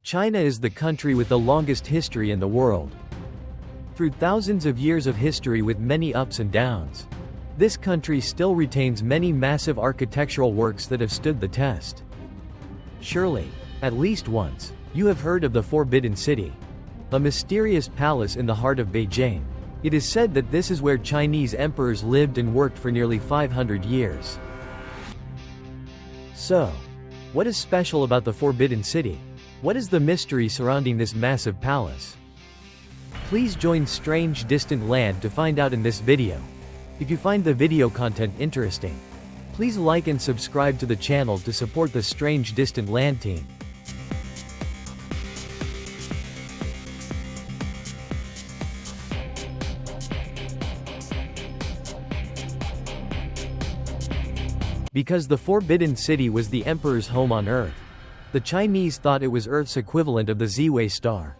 China is the country with the longest history in the world. Through thousands of years of history with many ups and downs, this country still retains many massive architectural works that have stood the test. Surely, at least once, you have heard of the Forbidden City, a mysterious palace in the heart of Beijing. It is said that this is where Chinese emperors lived and worked for nearly 500 years. So, what is special about the Forbidden City? What is the mystery surrounding this massive palace? Please join Strange Distant Land to find out in this video. If you find the video content interesting, please like and subscribe to the channel to support the Strange Distant Land team. Because the Forbidden City was the emperor's home on Earth, the Chinese thought it was Earth's equivalent of the Ziwei star.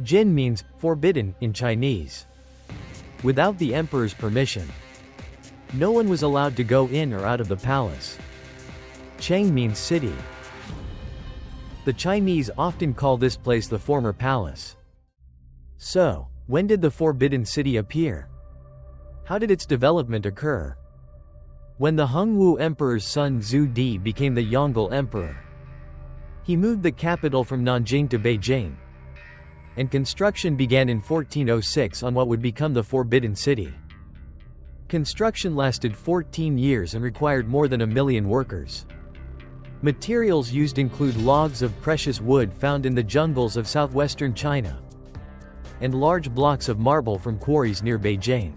Jin means forbidden in Chinese. Without the emperor's permission, no one was allowed to go in or out of the palace. Cheng means city. The Chinese often call this place the former palace. So, when did the Forbidden City appear? How did its development occur? When the Hongwu Emperor's son Zhu Di became the Yongle Emperor, he moved the capital from Nanjing to Beijing, and construction began in 1406 on what would become the Forbidden City. Construction lasted 14 years and required more than 1 million workers. Materials used include logs of precious wood found in the jungles of southwestern China, and large blocks of marble from quarries near Beijing.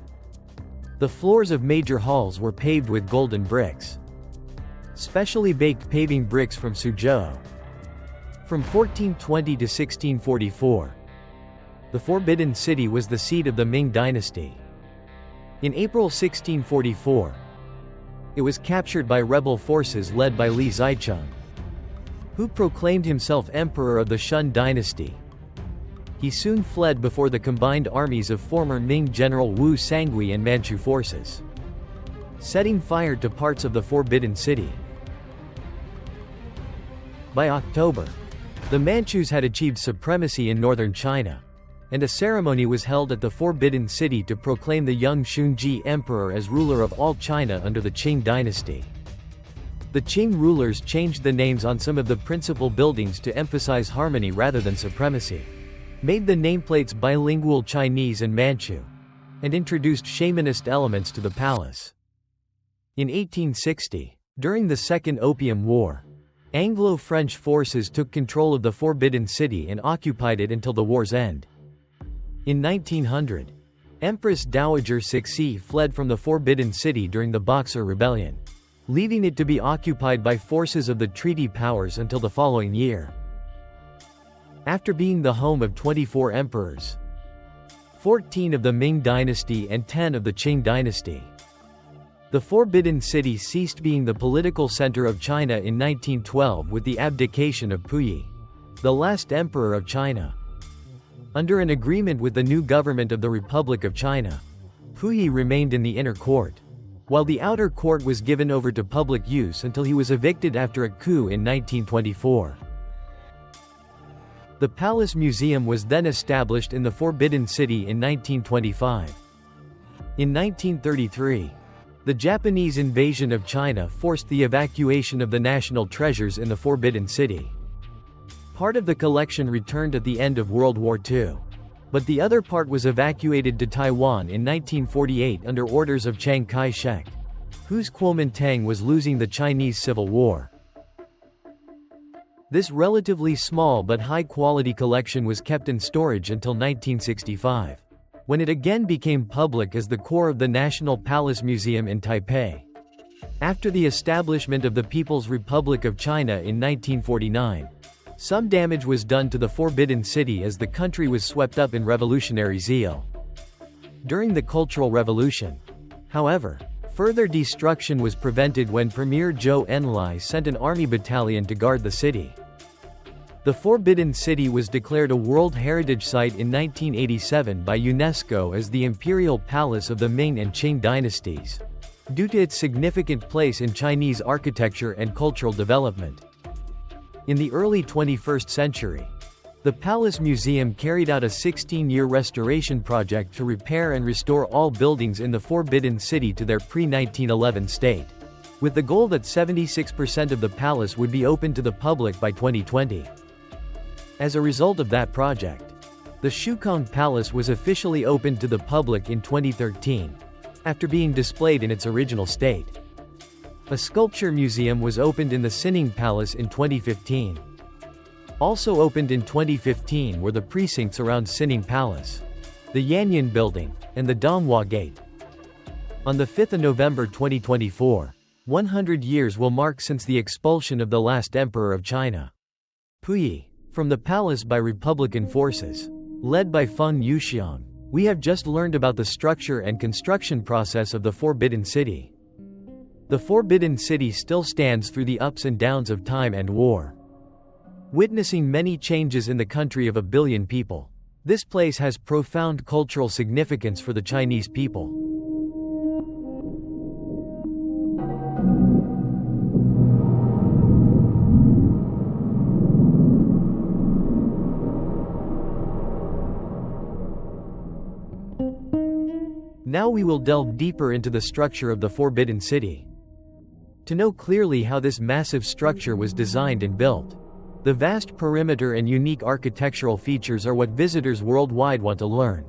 The floors of major halls were paved with golden bricks, specially baked paving bricks from Suzhou. From 1420 to 1644, the Forbidden City was the seat of the Ming dynasty. In April 1644, it was captured by rebel forces led by Li Zicheng, who proclaimed himself emperor of the Shun dynasty. He soon fled before the combined armies of former Ming general Wu Sangui and Manchu forces, setting fire to parts of the Forbidden City. By October, the Manchus had achieved supremacy in northern China, and a ceremony was held at the Forbidden City to proclaim the young Shunji emperor as ruler of all China under the Qing dynasty. The Qing rulers changed the names on some of the principal buildings to emphasize harmony rather than supremacy, made the nameplates bilingual Chinese and Manchu, and introduced shamanist elements to the palace. In 1860, during the Second Opium War, Anglo-French forces took control of the Forbidden City and occupied it until the war's end. In 1900, Empress Dowager Cixi fled from the Forbidden City during the Boxer Rebellion, leaving it to be occupied by forces of the Treaty Powers until the following year. After being the home of 24 emperors, 14 of the Ming dynasty and 10 of the Qing dynasty, the Forbidden City ceased being the political center of China in 1912 with the abdication of Puyi, the last emperor of China. Under an agreement with the new government of the Republic of China, Puyi remained in the inner court, while the outer court was given over to public use until he was evicted after a coup in 1924. The Palace Museum was then established in the Forbidden City in 1925. In 1933, the Japanese invasion of China forced the evacuation of the national treasures in the Forbidden City. Part of the collection returned at the end of World War II, but the other part was evacuated to Taiwan in 1948 under orders of Chiang Kai-shek, whose Kuomintang was losing the Chinese Civil War. This relatively small but high-quality collection was kept in storage until 1965, when it again became public as the core of the National Palace Museum in Taipei. After the establishment of the People's Republic of China in 1949, some damage was done to the Forbidden City as the country was swept up in revolutionary zeal. During the Cultural Revolution, however, further destruction was prevented when Premier Zhou Enlai sent an army battalion to guard the city. The Forbidden City was declared a World Heritage Site in 1987 by UNESCO as the Imperial Palace of the Ming and Qing dynasties, due to its significant place in Chinese architecture and cultural development. In the early 21st century, the Palace Museum carried out a 16-year restoration project to repair and restore all buildings in the Forbidden City to their pre-1911 state, with the goal that 76% of the palace would be open to the public by 2020. As a result of that project, the Shukong Palace was officially opened to the public in 2013, after being displayed in its original state. A sculpture museum was opened in the Sining Palace in 2015. Also opened in 2015 were the precincts around Sining Palace, the Yanyan Building, and the Donghua Gate. On the 5th of November 2024, 100 years will mark since the expulsion of the last emperor of China, Puyi, from the palace by Republican forces, led by Feng Yuxiang. We have just learned about the structure and construction process of the Forbidden City. The Forbidden City still stands through the ups and downs of time and war. Witnessing many changes in the country of 1 billion people, this place has profound cultural significance for the Chinese people. Now we will delve deeper into the structure of the Forbidden City. To know clearly how this massive structure was designed and built, the vast perimeter and unique architectural features are what visitors worldwide want to learn.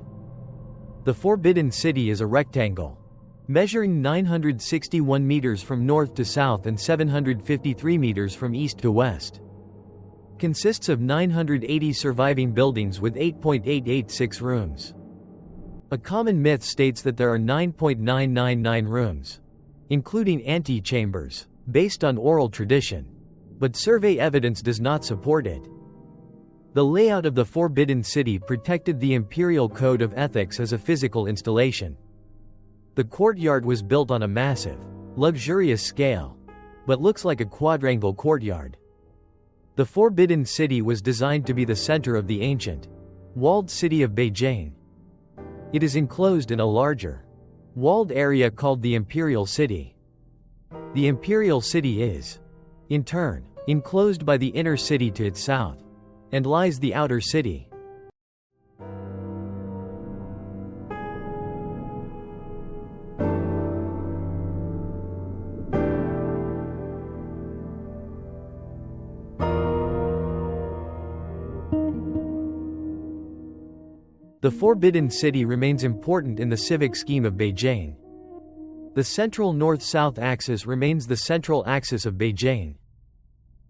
The Forbidden City is a rectangle, measuring 961 meters from north to south and 753 meters from east to west. Consists of 980 surviving buildings with 8.886 rooms. A common myth states that there are 9.999 rooms, including antechambers, based on oral tradition, but survey evidence does not support it. The layout of the Forbidden City protected the imperial code of ethics as a physical installation. The courtyard was built on a massive, luxurious scale, but looks like a quadrangle courtyard. The Forbidden City was designed to be the center of the ancient, walled city of Beijing. It is enclosed in a larger, walled area called the Imperial City. The Imperial City is, in turn, enclosed by the inner city to its south, and lies the outer city. The Forbidden City remains important in the civic scheme of Beijing. The central north-south axis remains the central axis of Beijing.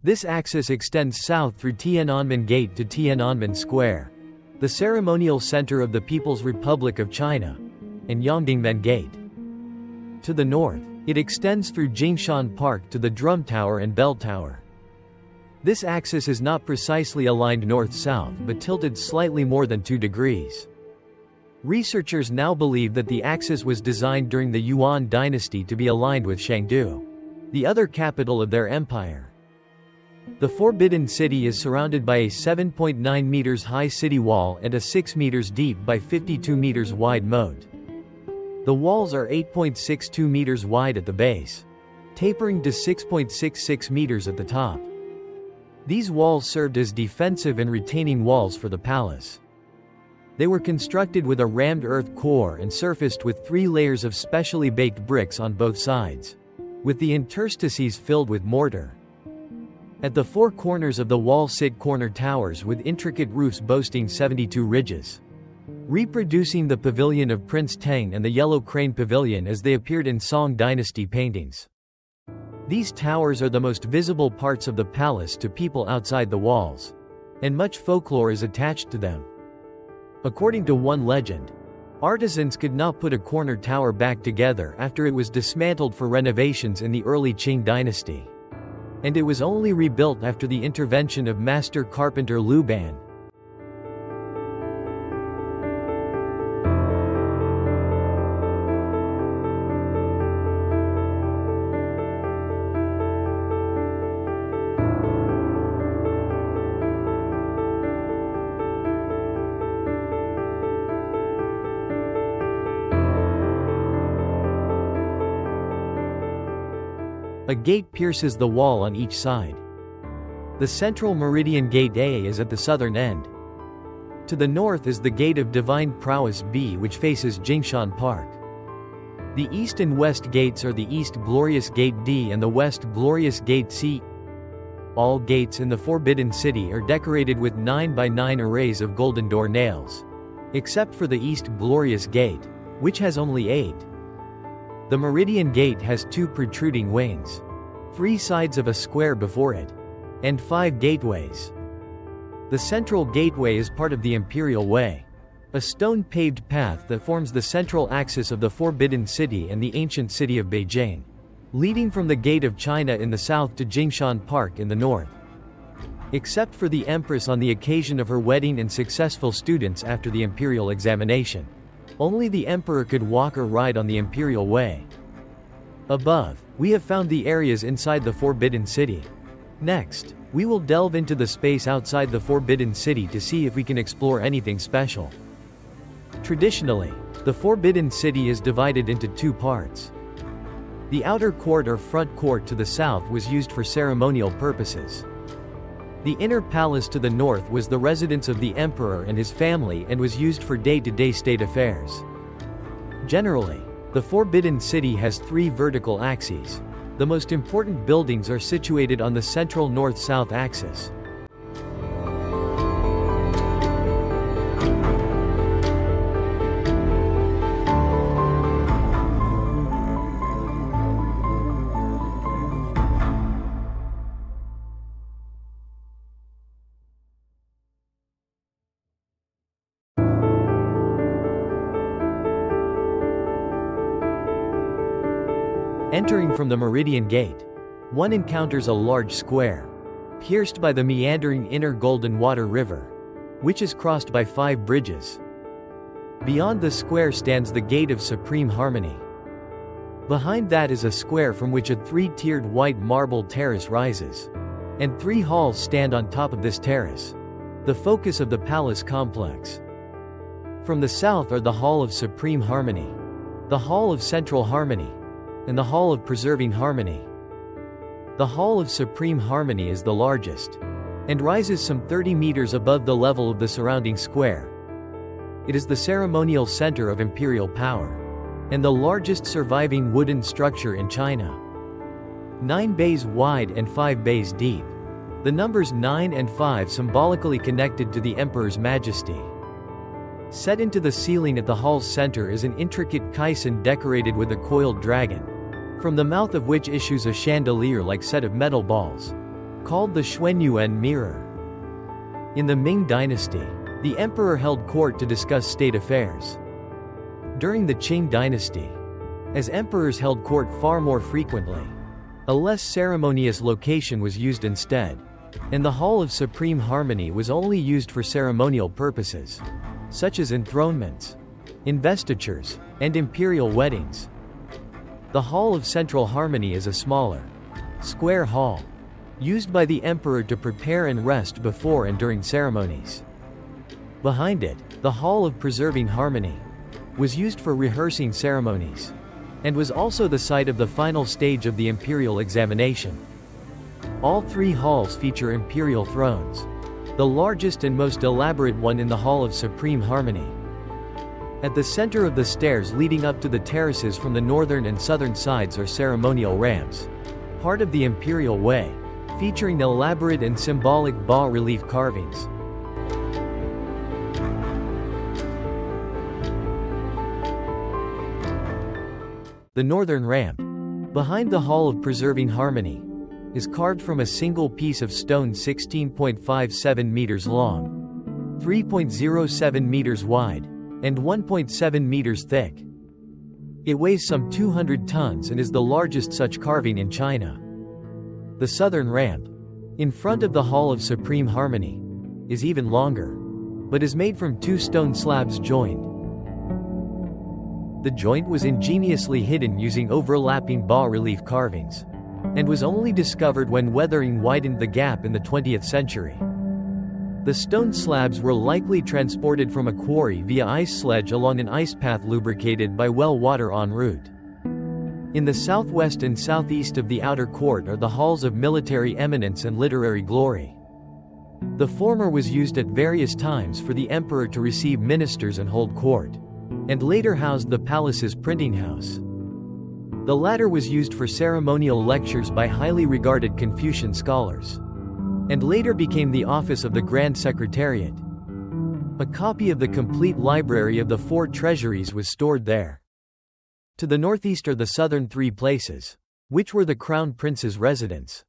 This axis extends south through Tiananmen Gate to Tiananmen Square, the ceremonial center of the People's Republic of China, and Yongdingmen Gate. To the north, it extends through Jingshan Park to the Drum Tower and Bell Tower. This axis is not precisely aligned north-south but tilted slightly more than 2 degrees. Researchers now believe that the axis was designed during the Yuan dynasty to be aligned with Chengdu, the other capital of their empire. The Forbidden City is surrounded by a 7.9 meters high city wall and a 6 meters deep by 52 meters wide moat. The walls are 8.62 meters wide at the base, tapering to 6.66 meters at the top. These walls served as defensive and retaining walls for the palace. They were constructed with a rammed earth core and surfaced with 3 layers of specially baked bricks on both sides, with the interstices filled with mortar. At the 4 corners of the wall sit corner towers with intricate roofs boasting 72 ridges, reproducing the pavilion of Prince Tang and the Yellow Crane Pavilion as they appeared in Song Dynasty paintings. These towers are the most visible parts of the palace to people outside the walls, and much folklore is attached to them. According to one legend, artisans could not put a corner tower back together after it was dismantled for renovations in the early Qing dynasty, and it was only rebuilt after the intervention of master carpenter Liu Ban. A gate pierces the wall on each side. The central Meridian Gate A is at the southern end. To the north is the Gate of Divine Prowess B, which faces Jingshan Park. The east and west gates are the East Glorious Gate D and the West Glorious Gate C. All gates in the Forbidden City are decorated with 9x9 arrays of golden door nails. Except for the East Glorious Gate, which has only 8. The Meridian Gate has 2 protruding wings, 3 sides of a square before it, and 5 gateways. The central gateway is part of the Imperial Way, a stone-paved path that forms the central axis of the Forbidden City and the ancient city of Beijing, leading from the Gate of China in the south to Jingshan Park in the north. Except for the Empress on the occasion of her wedding and successful students after the Imperial examination, only the Emperor could walk or ride on the Imperial Way. Above, we have found the areas inside the Forbidden City. Next, we will delve into the space outside the Forbidden City to see if we can explore anything special. Traditionally, the Forbidden City is divided into 2 parts. The outer court or front court to the south was used for ceremonial purposes. The inner palace to the north was the residence of the emperor and his family and was used for day-to-day state affairs. Generally, the Forbidden City has 3 vertical axes. The most important buildings are situated on the central north-south axis. Entering from the Meridian Gate, one encounters a large square, pierced by the meandering inner Golden Water River, which is crossed by 5 bridges. Beyond the square stands the Gate of Supreme Harmony. Behind that is a square from which a 3-tiered white marble terrace rises, and 3 halls stand on top of this terrace, the focus of the palace complex. From the south are the Hall of Supreme Harmony, the Hall of Central Harmony, and the Hall of Preserving Harmony. The Hall of Supreme Harmony is the largest, and rises some 30 meters above the level of the surrounding square. It is the ceremonial center of imperial power, and the largest surviving wooden structure in China. 9 bays wide and 5 bays deep. The numbers 9 and 5 symbolically connected to the Emperor's majesty. Set into the ceiling at the hall's center is an intricate caisson decorated with a coiled dragon, from the mouth of which issues a chandelier-like set of metal balls, called the Xuanyuan mirror. In the Ming dynasty, the emperor held court to discuss state affairs. During the Qing dynasty, as emperors held court far more frequently, a less ceremonious location was used instead, and the Hall of Supreme Harmony was only used for ceremonial purposes, such as enthronements, investitures, and imperial weddings. The Hall of Central Harmony is a smaller, square hall, used by the emperor to prepare and rest before and during ceremonies. Behind it, the Hall of Preserving Harmony was used for rehearsing ceremonies, and was also the site of the final stage of the imperial examination. All 3 halls feature imperial thrones, the largest and most elaborate one in the Hall of Supreme Harmony. At the center of the stairs leading up to the terraces from the northern and southern sides are ceremonial ramps, part of the Imperial Way, featuring elaborate and symbolic bas-relief carvings. The northern ramp, behind the Hall of Preserving Harmony, is carved from a single piece of stone 16.57 meters long, 3.07 meters wide, and 1.7 meters thick. It weighs some 200 tons and is the largest such carving in China. The southern ramp, in front of the Hall of Supreme Harmony, is even longer, but is made from 2 stone slabs joined. The joint was ingeniously hidden using overlapping bas-relief carvings, and was only discovered when weathering widened the gap in the 20th century. The stone slabs were likely transported from a quarry via ice sledge along an ice path lubricated by well water en route. In the southwest and southeast of the outer court are the halls of military eminence and literary glory. The former was used at various times for the emperor to receive ministers and hold court, and later housed the palace's printing house. The latter was used for ceremonial lectures by highly regarded Confucian scholars, and later became the office of the Grand Secretariat. A copy of the complete library of the four treasuries was stored there. To the northeast are the southern three places, which were the crown prince's residence.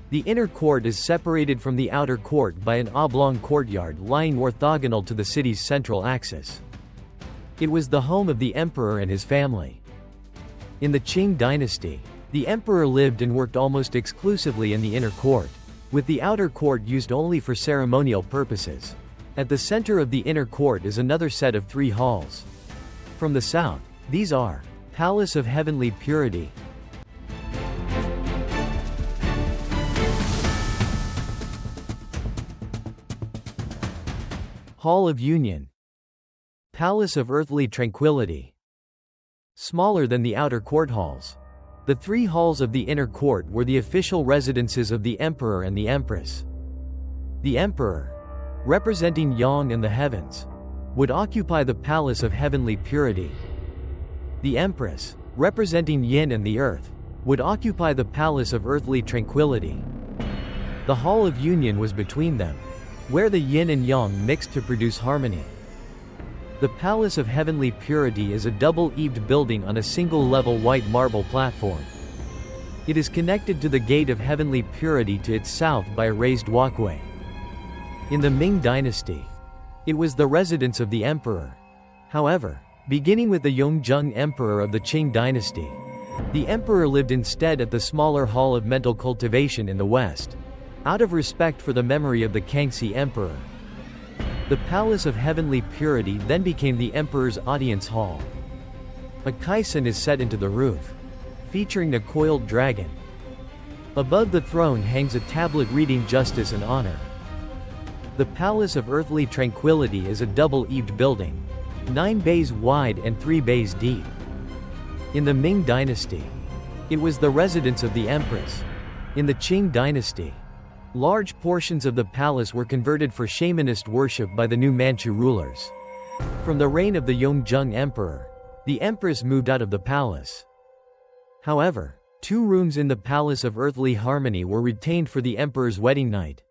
The inner court is separated from the outer court by an oblong courtyard lying orthogonal to the city's central axis. It was the home of the emperor and his family. In the Qing dynasty, the emperor lived and worked almost exclusively in the inner court, with the outer court used only for ceremonial purposes. At the center of the inner court is another set of three halls. From the south, these are Palace of Heavenly Purity, Hall of Union, Palace of Earthly Tranquility. Smaller than the outer court halls, the three halls of the inner court were the official residences of the emperor and the empress. The emperor, representing Yang and the heavens, would occupy the Palace of Heavenly Purity. The empress, representing Yin and the earth, would occupy the Palace of Earthly Tranquility. The Hall of Union was between them, where the yin and yang mixed to produce harmony. The Palace of Heavenly Purity is a double-eaved building on a single-level white marble platform. It is connected to the Gate of Heavenly Purity to its south by a raised walkway. In the Ming Dynasty, it was the residence of the emperor. However, beginning with the Yongzheng Emperor of the Qing Dynasty, the emperor lived instead at the smaller Hall of Mental Cultivation in the west, out of respect for the memory of the Kangxi Emperor. The Palace of Heavenly Purity then became the emperor's audience hall. A caisson is set into the roof, featuring a coiled dragon. Above the throne hangs a tablet reading Justice and Honor. The Palace of Earthly Tranquility is a double-eaved building, 9 bays wide and 3 bays deep. In the Ming Dynasty, it was the residence of the empress. In the Qing Dynasty, large portions of the palace were converted for shamanist worship by the new Manchu rulers. From the reign of the Yongzheng Emperor, the empress moved out of the palace. However, 2 rooms in the Palace of Earthly Harmony were retained for the emperor's wedding night.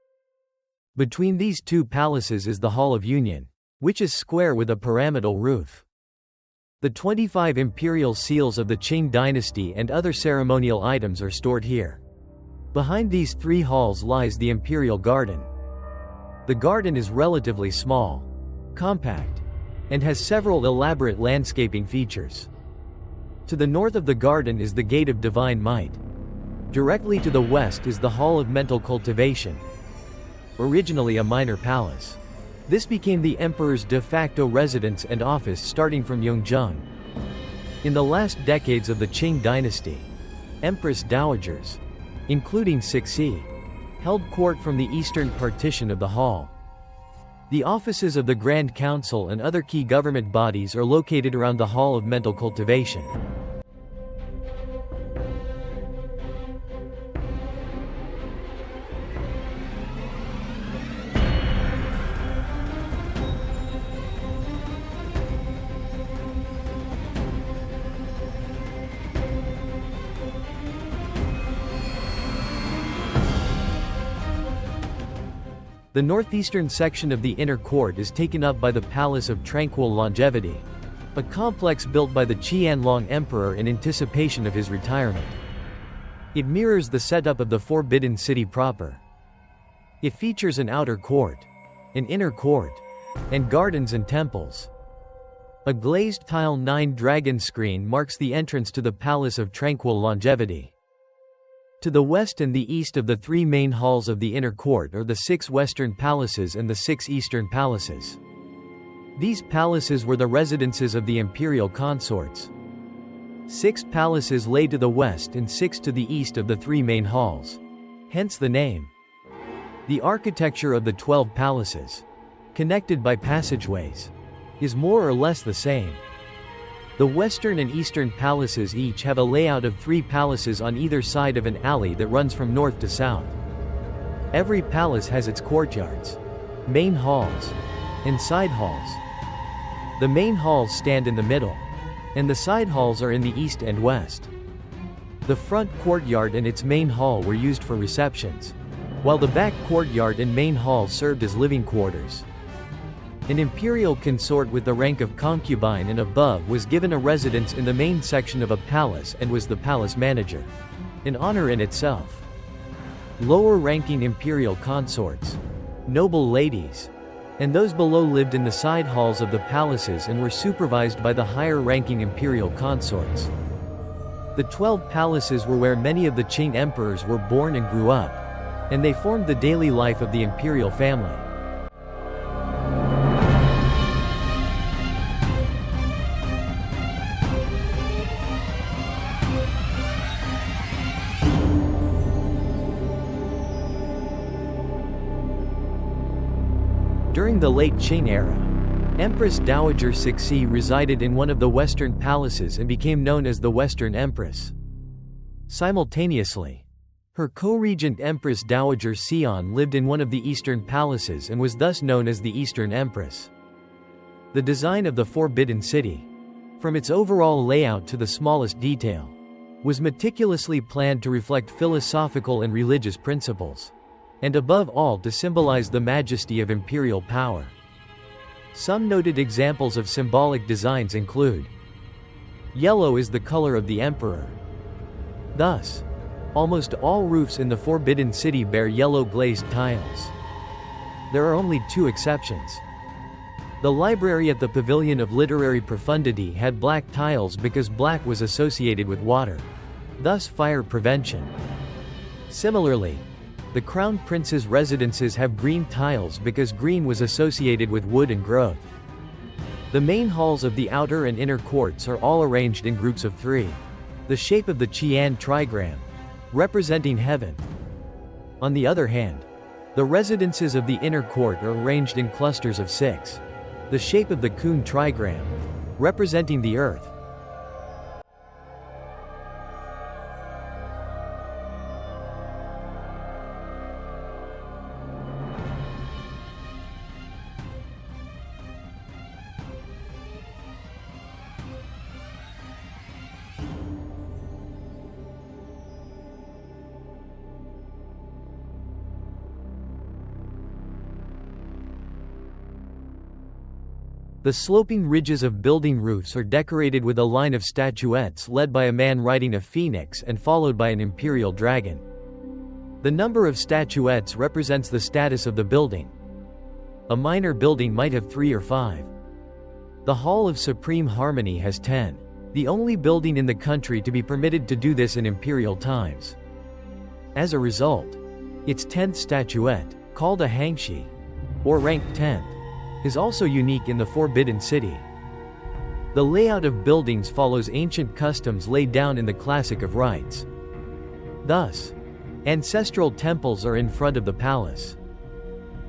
Between these 2 palaces is the Hall of Union, which is square with a pyramidal roof. The 25 imperial seals of the Qing dynasty and other ceremonial items are stored here. Behind these 3 halls lies the Imperial Garden. The garden is relatively small, compact, and has several elaborate landscaping features. To the north of the garden is the Gate of Divine Might. Directly to the west is the Hall of Mental Cultivation, originally a minor palace. This became the emperor's de facto residence and office starting from Yongzheng. In the last decades of the Qing dynasty, empress dowagers, including Cixi, held court from the eastern partition of the hall. The offices of the Grand Council and other key government bodies are located around the Hall of Mental Cultivation. The northeastern section of the inner court is taken up by the Palace of Tranquil Longevity, a complex built by the Qianlong Emperor in anticipation of his retirement. It mirrors the setup of the Forbidden City proper. It features an outer court, an inner court, and gardens and temples. A glazed tile 9-dragon screen marks the entrance to the Palace of Tranquil Longevity. To the west and the east of the 3 main halls of the inner court are the 6 western palaces and the 6 eastern palaces. These palaces were the residences of the imperial consorts. 6 palaces lay to the west and 6 to the east of the 3 main halls, hence the name. The architecture of the 12 palaces, connected by passageways, is more or less the same. The western and eastern palaces each have a layout of 3 palaces on either side of an alley that runs from north to south. Every palace has its courtyards, main halls, and side halls. The main halls stand in the middle, and the side halls are in the east and west. The front courtyard and its main hall were used for receptions, while the back courtyard and main hall served as living quarters. An imperial consort with the rank of concubine and above was given a residence in the main section of a palace and was the palace manager, an honor in itself. Lower-ranking imperial consorts, noble ladies, and those below lived in the side halls of the palaces and were supervised by the higher-ranking imperial consorts. The 12 palaces were where many of the Qing emperors were born and grew up, and they formed the daily life of the imperial family. During the late Qing era, Empress Dowager Cixi resided in one of the western palaces and became known as the Western Empress. Simultaneously, her co-regent Empress Dowager Xian lived in one of the eastern palaces and was thus known as the Eastern Empress. The design of the Forbidden City, from its overall layout to the smallest detail, was meticulously planned to reflect philosophical and religious principles, and above all to symbolize the majesty of imperial power. Some noted examples of symbolic designs include: yellow is the color of the emperor. Thus, almost all roofs in the Forbidden City bear yellow glazed tiles. There are only 2 exceptions. The library at the Pavilion of Literary Profundity had black tiles because black was associated with water, thus fire prevention. Similarly, the Crown Prince's residences have green tiles because green was associated with wood and growth. The main halls of the outer and inner courts are all arranged in groups of 3, the shape of the Qian trigram, representing heaven. On the other hand, the residences of the inner court are arranged in clusters of 6, the shape of the Kun trigram, representing the earth. The sloping ridges of building roofs are decorated with a line of statuettes led by a man riding a phoenix and followed by an imperial dragon. The number of statuettes represents the status of the building. A minor building might have 3 or 5. The Hall of Supreme Harmony has 10, the only building in the country to be permitted to do this in imperial times. As a result, its 10th statuette, called a hangshi, or ranked 10th, is also unique in the Forbidden City. The layout of buildings follows ancient customs laid down in the Classic of Rites. Thus, ancestral temples are in front of the palace.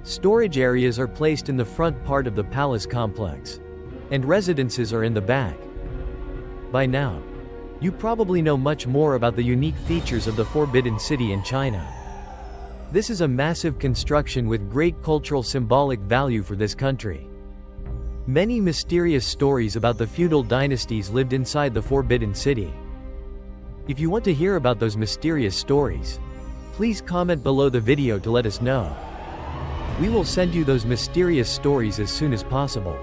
Storage areas are placed in the front part of the palace complex, and residences are in the back. By now, you probably know much more about the unique features of the Forbidden City in China. This is a massive construction with great cultural symbolic value for this country. Many mysterious stories about the feudal dynasties lived inside the Forbidden City. If you want to hear about those mysterious stories, please comment below the video to let us know. We will send you those mysterious stories as soon as possible.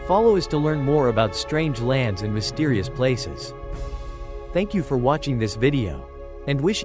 Follow us to learn more about strange lands and mysterious places. Thank you for watching this video, and wish